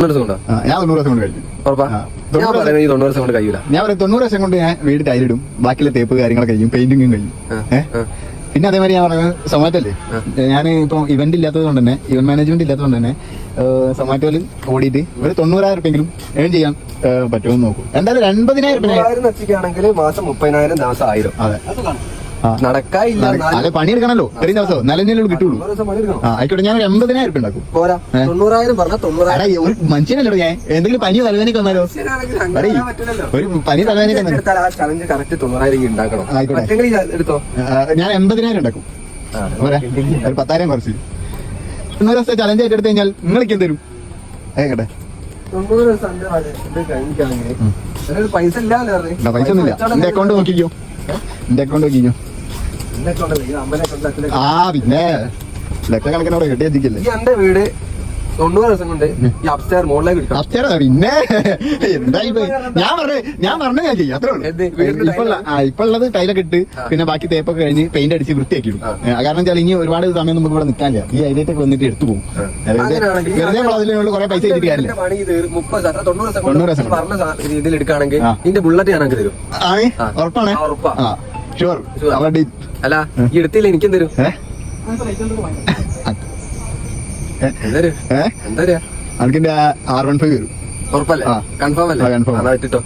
ഞാൻ 90 ദിവസം കൊണ്ട് കഴിക്കും. ഞാൻ 90 ദിവസം കൊണ്ട് ഞാൻ വീട് ടൈലിടും, ബാക്കിയുള്ള തേപ്പ് കാര്യങ്ങളൊക്കെ കഴിയും, പെയിന്റിങ്ങും കഴിയും. പിന്നെ അതേമാതിരി ഞാൻ പറഞ്ഞത് സൊമാറ്റോല്ലേ, ഞാൻ ഇപ്പൊ ഇവന്റ് ഇല്ലാത്തത് കൊണ്ട് തന്നെ, ഇവന്റ് മാനേജ്മെന്റ് ഇല്ലാത്തത് കൊണ്ട് തന്നെ സൊമാറ്റോയിൽ ഓടിയിട്ട് ഒരു 90,000 രൂപയെങ്കിലും ഏൺ ചെയ്യാൻ പറ്റുമെന്ന് നോക്കും. എന്തായാലും 80,000 മാസം 30,000 ദിവസം 1000. അതെ, അതെ പണിയെടുക്കണല്ലോ, ഇത്രയും ദിവസം നല്ലതിനുള്ളിൽ കിട്ടുള്ളൂ. ആയിക്കോട്ടെ, ഞാൻ 80,000 രൂപ ഉണ്ടാക്കും. 90,000 പറഞ്ഞാൽ ഒരു മനുഷ്യനല്ലോ ഞാൻ. എന്തെങ്കിലും പനി തലവേനക്ക് വന്നാലോ? ഒരു പനി തലവേനക്ക് എടുത്തോ. ഞാൻ 80,000 ഉണ്ടാക്കും. ഒരു 10,000 കുറച്ച് 90 ദിവസത്തെ ചലഞ്ച് ആയിട്ട് എടുത്തു കഴിഞ്ഞാൽ നിങ്ങൾക്ക് എന്ത് തരും? കേട്ടെ, 90 ദിവസം പൈസ പൈസ ഒന്നുമില്ല. എന്റെ അക്കൗണ്ട് നോക്കിക്കോ, എന്റെ അക്കൗണ്ട് നോക്കിക്കോ. പിന്നെ ലക്ഷക്കണക്കിനോടെ കെട്ടിയെത്തിക്കല്ലേ. എന്റെ വീട് 90 ദിവസം കൊണ്ട് ഈ അപ്സ്റ്റെയർ മുകളിലേക്ക് കിട്ടും. അപ്സ്റ്റെയർ പിന്നെ എന്തായി ഞാൻ പറഞ്ഞു ഞാൻ ചെയ്യും, അത്രേ ഉള്ളൂ. ഇപ്പൊ ഉള്ളത് ടൈലൊക്കെ ഇട്ട് പിന്നെ ബാക്കി തേപ്പൊക്കെ കഴിഞ്ഞ് പെയിന്റ് അടിച്ച് വൃത്തിയാക്കി ഇടും. കാരണം വെച്ചാൽ ഇനി ഒരുപാട് സമയം നമുക്ക് ഇവിടെ നിൽക്കാനില്ല. ഈ ഐഡിയൊക്കെ വന്നിട്ട് എടുത്തു പോകും. വെറുതെ അതിനുള്ള കുറെ പൈസ കിട്ടിയിട്ട് കാര്യമില്ല. 90 ദിവസം പറഞ്ഞ രീതിയിൽ എടുക്കുകയാണെങ്കിൽ ഇതിന്റെ ബുള്ളറ്റ് ഞാനൊക്കെ തരും. ഉറപ്പാണ്? ഷുവർ. അല്ല ഈ എടുത്തില്ല എനിക്കും തരും. എന്താ എനിക്കെന്റെ R15 വരും. ഉറപ്പല്ലേ? കൺഫേം അല്ലേ? കൺഫേം. വെച്ചിട്ടോ.